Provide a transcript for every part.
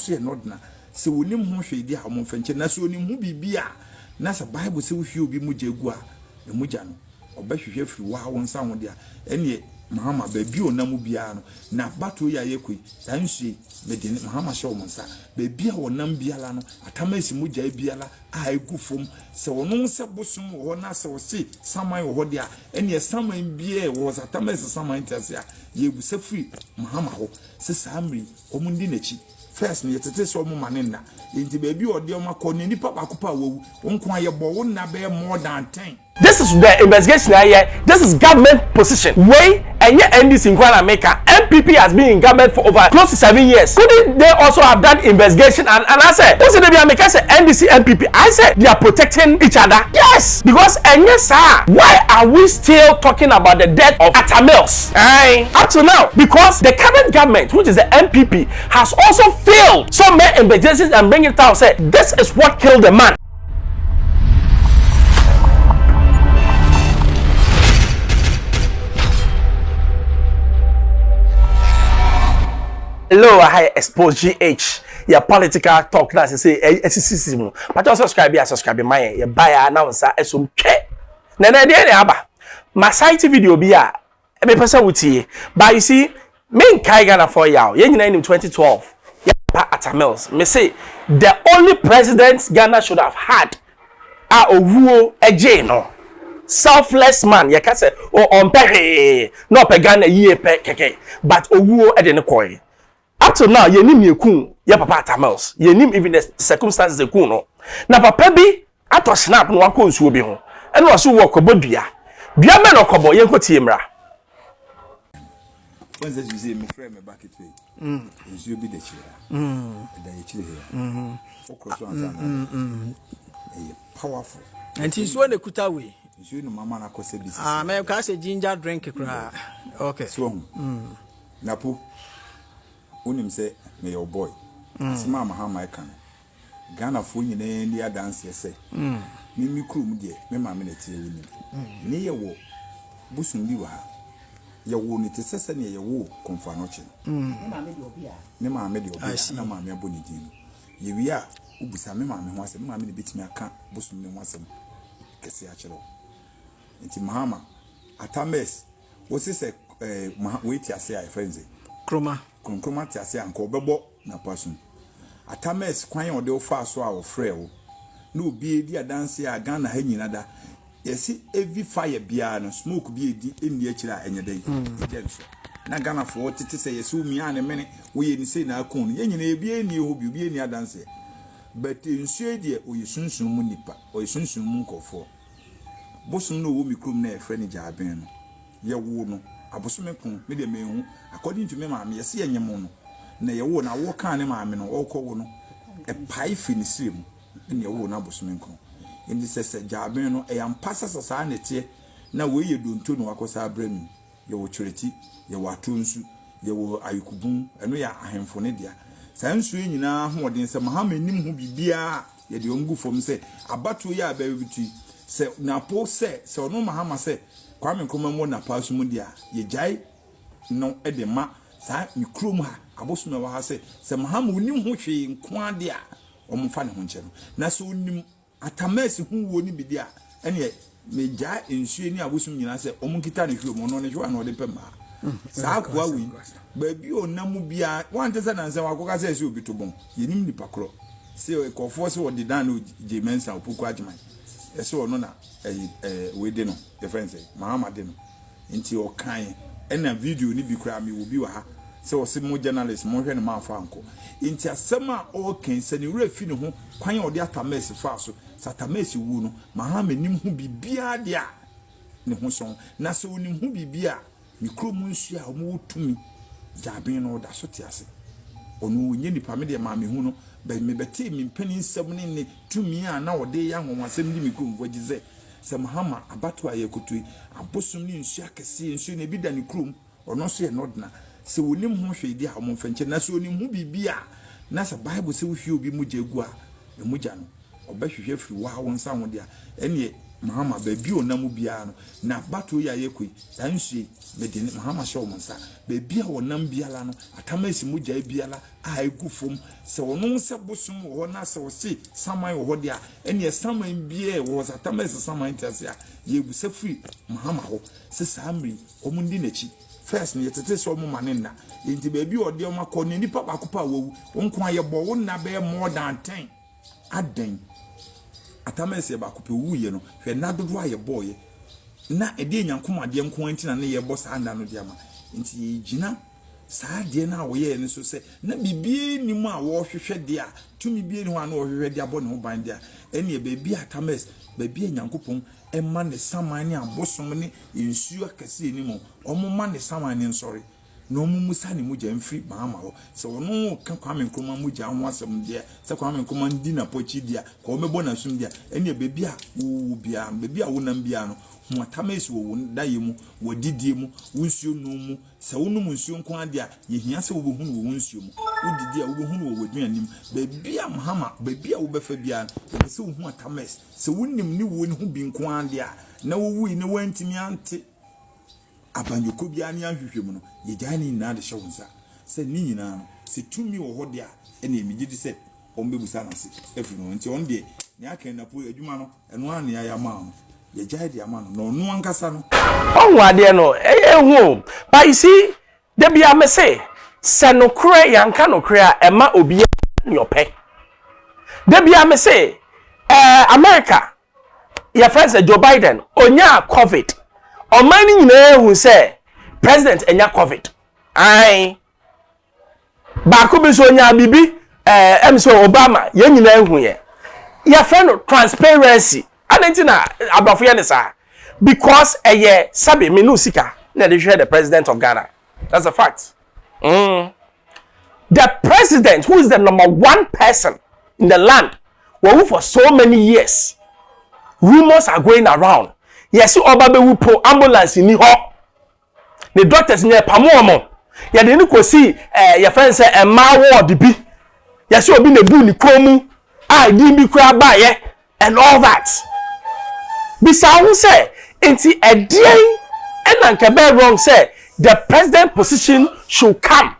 so ye not na se wonim ho hwede a mo mfanche na so onim ho bibia na sa bible se wo hwe obi mu jegu a emugya no obahwehwe firi wa wo nsa ho dia ene mahama baabi onam bia no na bato ya yekoi sanhwe medine mahama hye wo nsa baabi a wonam biala no atamasi mugya biala a egufom se wono se bosum wo na se wo se saman wo dia ene saman bia wo atamasi saman tase a yegusa firi mahama ho se samri omundi nachi first ne yetete so mo manenna enti baabi ode o makọ ne nipa bakopa wawu wonko ayebo wo na be more than 10. This is the investigation here. This is government position. Way and yet NDC in Kuala America, MPP has been in government for over close to 7 years. Couldn't they also have done investigation? And I said, what's the America? I said NDC, MPP. I said they are protecting each other. Yes, because and yes, sir. Why are we still talking about the death of Atta up to now? Because the current government, which is the MPP, has also failed some investigations and bring it out. Said this is what killed the man. Hello, I Xposed GH. Your political talk that say SCC. But also subscribe my your buyer announcer esum twe. Na dey aba. My site video be a me person with you. But you see, me kai Ghana for yaw. Ye nyina in 2012. Ya pa Atta me say the only president Ghana should have had owuo eje no. Selfless man, you can say, on pere, no pe Ghana ye pe keke, but owuo e de ne koy. Up to now, ye nim ye kun, ye papa Atta ye nim even the circumstances de kun no. Na papa bi ato snap no wako nsuo bi ho. E no so wo kobo dua. Dua me no kobo ye nkotie mra. When you say me friend me back it way. You be the chair. Da ye chire here. Okroso ansa. Powerful. And he's one the kuta way. You know mama na kose business. Me ka say ginger drink kra. Okay. So Napo unim say me your boy. Asma mahama kan. Ghana fo nyina ndi dance say. Me krum de me ma me na tie wi ni. Ni ye wo busun bi wa. Ye wo ni te sese ne ye wo konfa no che. Ne ma me de obi a. Ne ma me de obi a na ma me aboni din. Ye wi a ubusa me ma me ho asem me ma me de betimi aka busun ne ho asem. Kese a chero. Nti mahama Atta wo se we ti ase ai friends kroma ti ase anko bebo na pasun Atta kwan o de wo fa so a wo frɛ wo na obi edi adanse a Ghana ha nyina da yesi every fire bia no smoke bi edi eni akira enyedai ejenso na Ghana fo tete se yesi umia ne mene wo ye ni sei na akon ye nyina ebi eni ho bi eni adanse but nsuo die o yesunsun mu nipa o yesunsun mu nkofo bosun no wo mikrum na efre ni jaaben no ye wo no abosome kun me de mehu according to me maame ye se yenyem no na ye wo na wo kan ne maame no okọ wo no e pai finisiri mu ne ye wo na abosome kun indi sese jaaben no e yam pasa sasa na tie na wo ye donto no akosa abranu ye wo chureti ye wo atonsu ye wo ayikubun eno ya ahemfo ne dia sansu nyina hoodin se mahama nim ho bibia ye de omgu fom se abato ye ababitu se na po se ono mahama se kwame nkoma mo na pasu mu dia ye jai no edema sa mikrom ha abosu na wa ha se mahama unim ho hwe nko ade a omfa ne ho nche no na so unim Atta hu wo ni bidia ene me jai ensuo ni abosu nyina se omunkita ne hwe mo no ne hwe na ode pema sa kwa wi baabi onamu bia wante se na nse wakoka se obi to bon yenim ni pakro se ekofo se odi dan no jemensa opoku ajman ese ono na we de no the friend say mahama de no nti o kan na video ni bi kura mi wo bi wa ha se o se mo journalist mo hwe ne ma fa anko nti asema o kan se ni wura fi ne ho kwan o de Atta fa so Atta wu no mahama nim ho bibia de a ne ho so na se onim ho bibia mikrom nsu a mo tumi jaaben no da so te ase onu nye nipa me de ma me hu no be me beti me mpani nsem ne tumi a na ode ya nwonwasem di mikrom vogize se mahama abato aye kutui abosum ni nsu akese nsu ne bi da ne krom ono so ye nodna se wonim ho hwedi a mo mfanche na se onim ho bibia na se bible se wo hwie obi mu jegu a e mugya no obahwehwe firi wa wo nsa ho dia ene Mahama baby onamu bia no na bato ya yekoi tansu medine Mahama show monsa baby a wonam biala no atamasi mugya biala a egufom se wono se bosum wo na se wo se saman wo dia ene saman bia wo atamasi saman tiase a yebusa free Mahama ho se samri omundi nachi first ne yetete so mo manenna enti baby ode o makọ ne nipa bakopa wo nko ayebo wo na be more than 10 aden atamese ba kope wuye no hwe na dodo aye boye na ede nyankoma de nko anti na ne ye bo sa anda no de ama nti gina saa de na wo ye ne so se na bibie ni mu a wo hwehwe de a tumi bie ni ho ana wo hwehwe de abo ne ho ban de a ene e baby atames baby nyankopon emma ne saman ne abosom ne ensuo akase ni mu omuma ne saman ne nsori no musa ni muja mfiri Mahama ho se wono ka Kwame Nkrumah muja ho asem de se Kwame Nkrumah ndi na pochi dia ko mebo na sum dia ene bebi a wo bia bebi a wonam bia no mo atamesi wo daye mu wo didie mu wonsuo no mu se wono munsuo nko ade a ye hia se wo behunu wo wonsuo mu wo didie a wo behunu wo waduanim bebi a Mahama bebi a wo befa bia no se wo hu atamesi se wonim ni wo ni hu bi nko ade a na wo wi ne wantimi ante abanyoko bia ne ahwehwem no ye jani na de shawunsa se ni nyina no se tumi wo hode a ene emigidi se ombebusa na se efiri no nti on de ne aka na po adwuma no eno an ya ma no ye jai de ama no no ankasa no onwa ade no ehu but you see de bia me se no kure yanka no kure a ema obi nyope de bia me America your friend Joe Biden onya COVID omani nyina ehu se president enya COVID ai ba ko bi so nya bibi emso Obama ye nyina ehu ye ya friend transparency adentina abafo ye ne sa because eye sabe me no sika na dey the president of Ghana. That's a fact. The president, who is the #1 person in the land, who for so many years, rumors are going around. Yes, Obabe will pro ambulance in the hall. The doctors near Pamomo. Ya de ko see your friend say a ma ward bi. Yes, you be ne bu ni komu. I di bi kura ba ye and all that. Bisa who say enti a day and anke wrong say the president position should come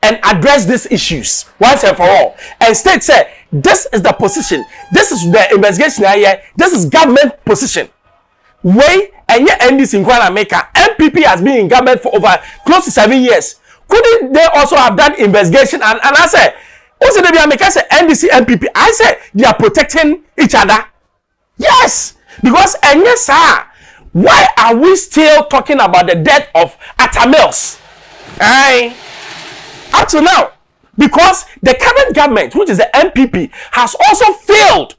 and address these issues once and for all. And state say this is the position. This is the investigation here. This is government position. Way and yet NDC in Kuala America, MPP has been in government for over close to 7 years. Couldn't they also have done investigation? And I said, also they be America say NDC, MPP. I said they are protecting each other. Yes, because and yes, sir. Why are we still talking about the death of Atta Mills? Up to now, because the current government, which is the MPP, has also failed.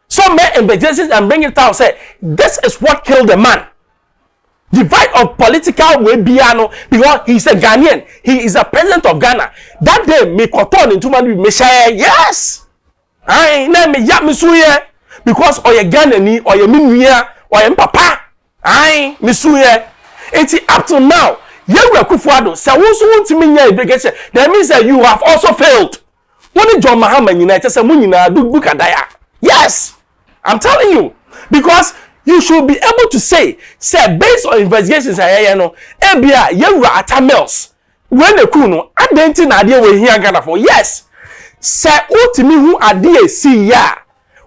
Some men investigations and bring it out. Say this is what killed the man. Divide of political way biano because he's a Ghanaian. He is a president of Ghana. That day me koton into man me share yes. Na me ya me suye because oye Ghanani oye minuya oye papa. Me suye. It's up to now. Yewu Akufo-Addo say wo so wontimi nya investigation. That means that you have also failed. When John Mahama nyina say mo nyina du kadaya. Yes. I'm telling you, because you should be able to say based on investigations ebia yewura Atta Mills when the kuno adenti na ade we hia Ghana for yes say ultimi hu ade see ya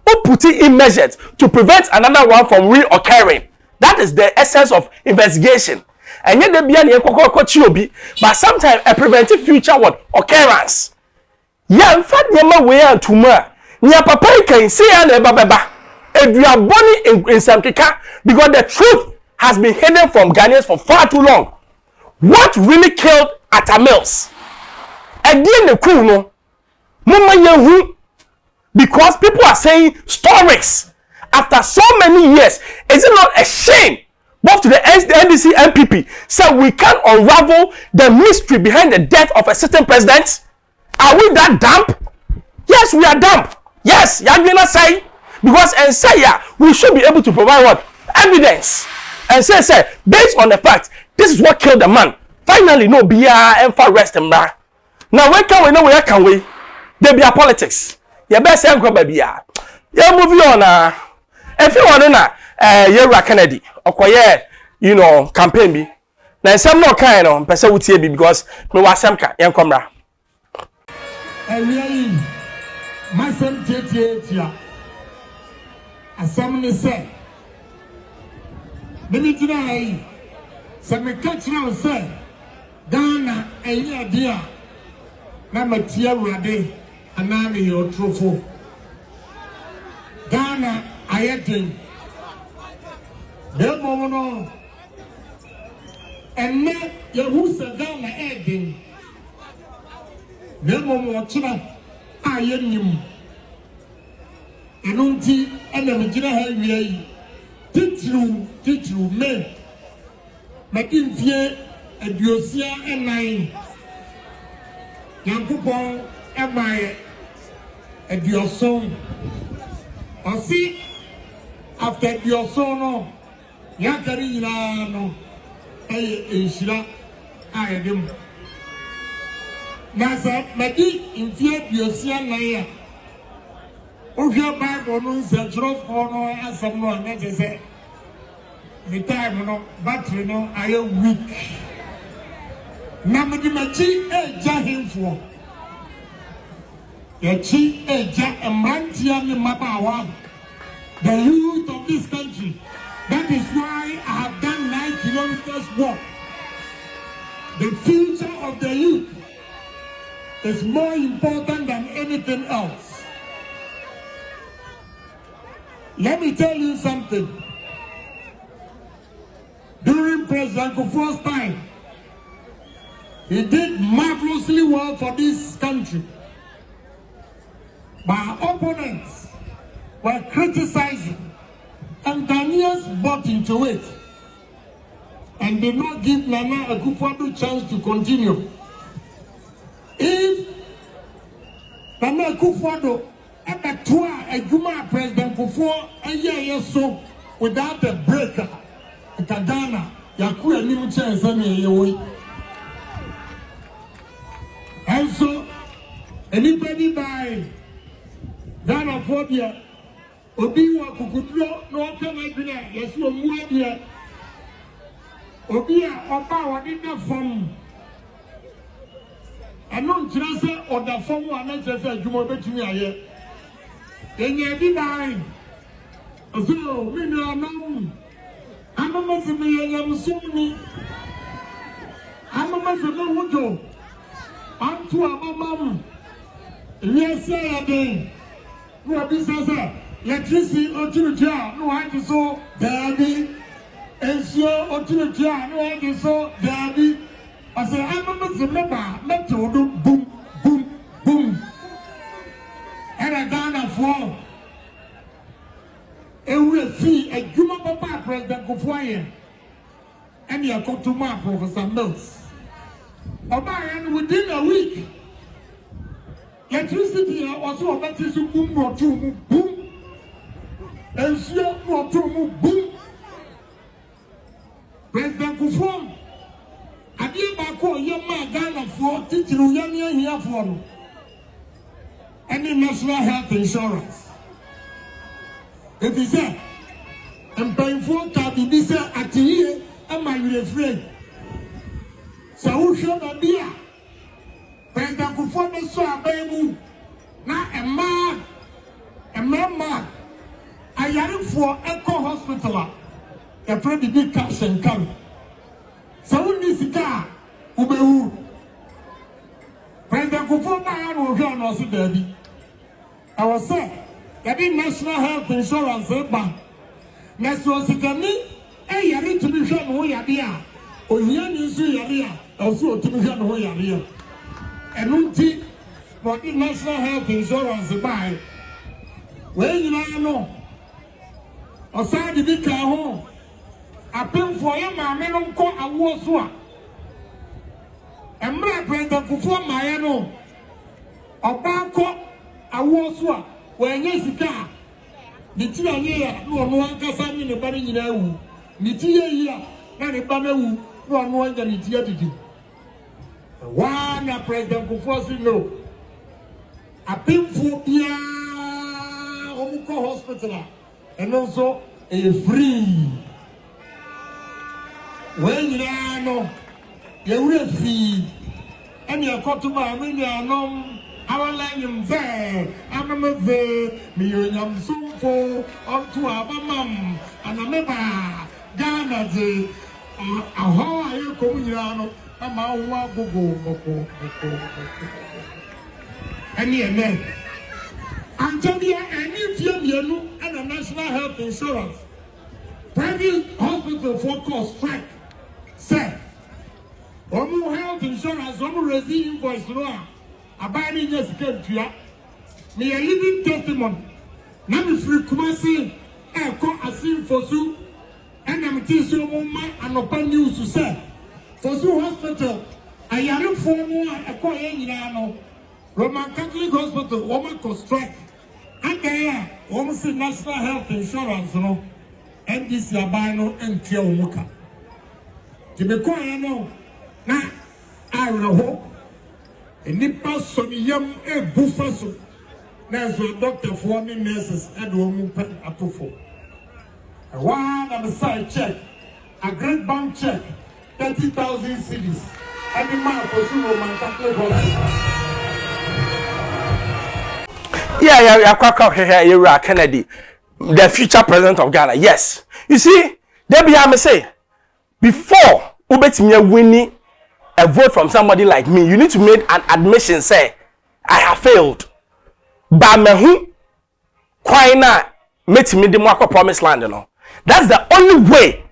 o put in measures to prevent another one from reoccurring. That is the essence of investigation. And yet there be an obi, but sometimes a preventive future what occurrence. Yeah, in fact, yama way and tumor. Nya papa can say and baba. If you are born in some kika, because the truth has been hidden from Ghanaians for far too long. What really killed Atta Mills? Again, the crew no, mama yehu, because people are saying stories after so many years. Is it not a shame? Both to the NDC MPP said we can unravel the mystery behind the death of a certain president. Are we that dumb? Yes, we are dumb. Yes, Yagina say. Because and say we should be able to provide what? Evidence. And say, based on the fact, this is what killed the man. Finally, no be and far rest and bar. Now, where can we know where can we? There be a politics. You best say baby. Yeah, moving on. If you want to know, Yewura Kennedy okoye you know campaign bi na nsem no kan no pese wutie bi because me wasem ka yenkomra Ewi masem tietia asam ne se me tira ai se me catch now se Ghana eyi ade a na matia Awurade ana me yo trofo Ghana ayeten demo no enne yehusa Ghana eden demo mo chira ayenim enunti ena me gina ha wiye yi titru me makinfie aduosia enan yankopon emaye aduoson osi after aduoson no yakari nyina no enshira ayedem nasa madi infie aduosia nan ya ohwe Bible no nsachro for no asem no na jese the time no battery no aye weak na medi machi eja himfo yachi eja emrantia ni mabawa the youth of this country. That is why I have done 9 kilometers walk. The future of the youth is more important than anything else. Let me tell you something. During President Kufuor's time, he did marvelously well for this country. But our opponents were criticizing, and Ghanaians bought into it and did not give Nana Akufo-Addo a chance to continue. If Nana Akufo-Addo ever tore a Juma President Kufuor a year so without a breaker, Ghana, Yaku and Nimu chance and and so anybody by Ghana phobia Obi wa kukudro no kan adwina yeso mu ade Obi a oba wodi na fam eno ntira se oda fam wa na nkyere se adwuma betumi aye enya bi dai ozo mi no anam amama se me yam sumni amama se me wodo antu amamam yese yade no abisasa electricity oturutia no want so dabi ensio oturutia no want so dabi I say I'm not the member meto do boom boom boom era Ghana for ewe fi adwuma papa President Kufuor and ya come to my Professor Mills and within a week electricity was so about to boom boom and see what to boom. President Kufuor, I did back for young man Ghana for teaching young here for any national health insurance. If he said, and paying for can be said at the year, am I afraid? So who should I be? President Kufuor saw a baby, not a man. I am for Echo Hospital. A pretty big cash and come. So this car, Ubehu. President Kufuor will go on also, Debbie. I was saying, that the National Health Insurance Bank. National Security, you need to be shown who you are. Or you need to see you also to be shown who you are. And until for the National Health Insurance Bank, where you know. Osadi bi ka ho apemfo ye maame no nko awo so a emra President Kufuor maaye no oba ko awo so a wenye sika ni ti anye ya no ono ankasa ni ne bari nyina wu ni ti ye yi a na ne ba mewu no ono anya ni ti adidi wa na President Kufuor si no apemfo bia omuko hospital and also a free. When you know, you will fee, and you're caught to my minion. Our line there, I'm a there, me and I'm so for up to our mum, and a member, Ghana, how are you coming around? I'm out, go. And yeah, man. Antonia, and you and a national health insurance. Private hospital forecast strike. Sir, health insurance, receive invoice now. Abiding just came to ya. Me a living testimony. Now me free Kumasi, come asim for su, and I'm teaching you and open news to say. For su hospital, I am for more a coin Roman Catholic Hospital, woman construct. And there, almost national health insurance, and this Yabano and Tiamuka. To be quiet, now, I will hope. And the person young a buffer. There's a doctor for me nurses and woman at for. A one on the side check, a great bank check, 30,000 cities. And the man for Roman Catholic Hospital. Yeah, you're Kennedy, the future president of Ghana. Yes. You see, there be I say, before Ubetimi winning a vote from somebody like me, you need to make an admission, say, I have failed. But me who quite not make me the more promised land, That's the only way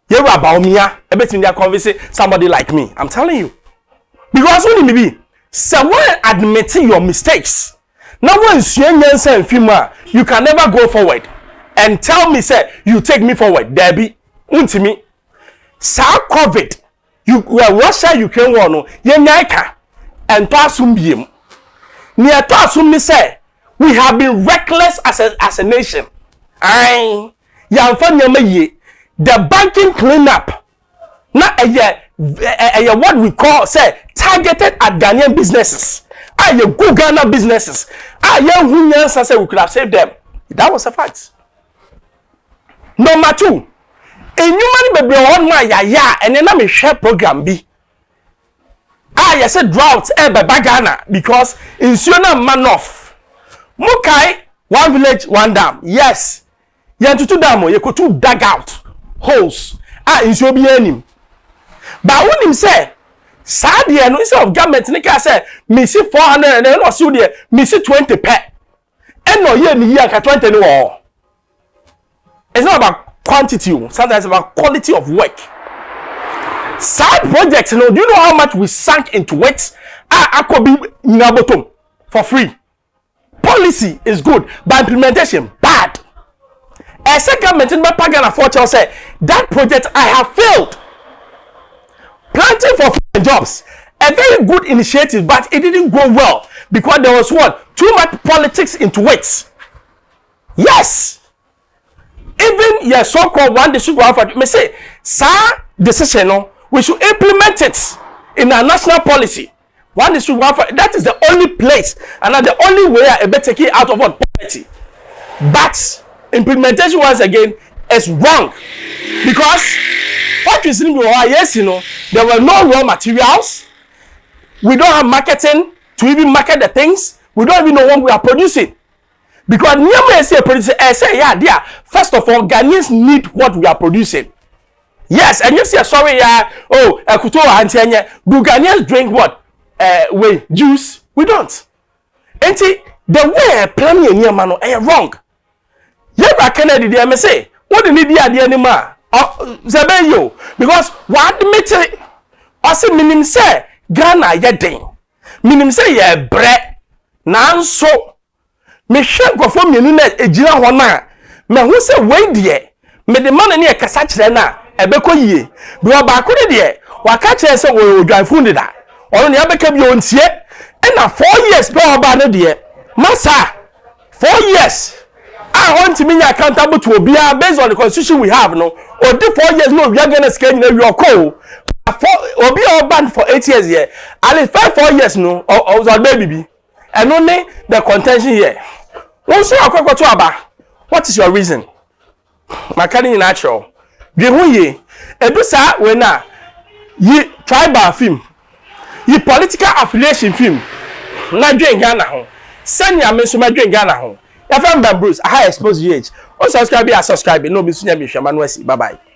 you're about me, I bet me convince somebody like me. I'm telling you. Because when you be someone admitting your mistakes. Now when you can never go forward and tell me, say, you take me forward. Debbie, me. Sa COVID, Russia, Ukraine war no, Yenyaka, and Toasum Biem. Near Toasum me say, we have been reckless as a nation. Aye, the banking cleanup, not a what we call, say, targeted at Ghanaian businesses. You good Ghana businesses. Young who say we could have saved them. That was a fact. Number two, a new money be on my and then I'm a share program B. You said drought by Ghana because in Siona man off. Mukai, one village, one dam. Yes. You to two dam, you could two dug out holes. In Siobianim. But when him say, Sadly, no instead of government, Nika said, me see 400 and then also there, me see 20 pet. And no year, me year, 20 no. It's not about quantity, sometimes it's about quality of work. Side projects, do you know how much we sank into it? I could be Nabotum for free. Policy is good, but implementation bad. A second government in my Pagana Fortune said that project I have failed. Planting for jobs, a very good initiative, but it didn't go well because there was what? Too much politics into it. Yes. Even your so-called one district one may say, sir, decision, we should implement it in our national policy. One district one that is the only place and the only way I better take it out of what poverty. But implementation once again is wrong because what you see, yes, there were no raw materials. We don't have marketing to even market the things. We don't even know what we are producing. Because never say producer, say, yeah, dear. First of all, Ghanaians need what we are producing. Yes, and you say, sorry, oh, Kuto Antenya. Do Ghanaians drink what? Juice? We don't. And see, the way planning in your man are wrong. Yeah, Kennedy, they may say, what do you need the idea anymore? Zabeyo, because what admit it, I say, minim say, Ghana ye den. Minim say ye bre. Nan so, me share go for me net ejira hona. Me who say we die. Me the man ni e kasa kire na ebeko yie. Bi oba ko de waka kire say we odwanfu ndi da. Ono ne abeka bi ontie. E na 4 years be oba no de. Masa 4 years. I want to be accountable to Obia based on the constitution we have, no. Or the 4 years, no, we are going to scale in your call. Obia banned for 8 years here. At least 4 years, no, or was baby. And only the contention here. What is your reason? makani natural bi hu ye edu sa we na yi tribal film yi political affiliation film na dwen Ghana ho sanya me so ma dwen Ghana ho ya fam Bruce aha expose GH o subscribe no bi sunya mi hwama no asi bye bye.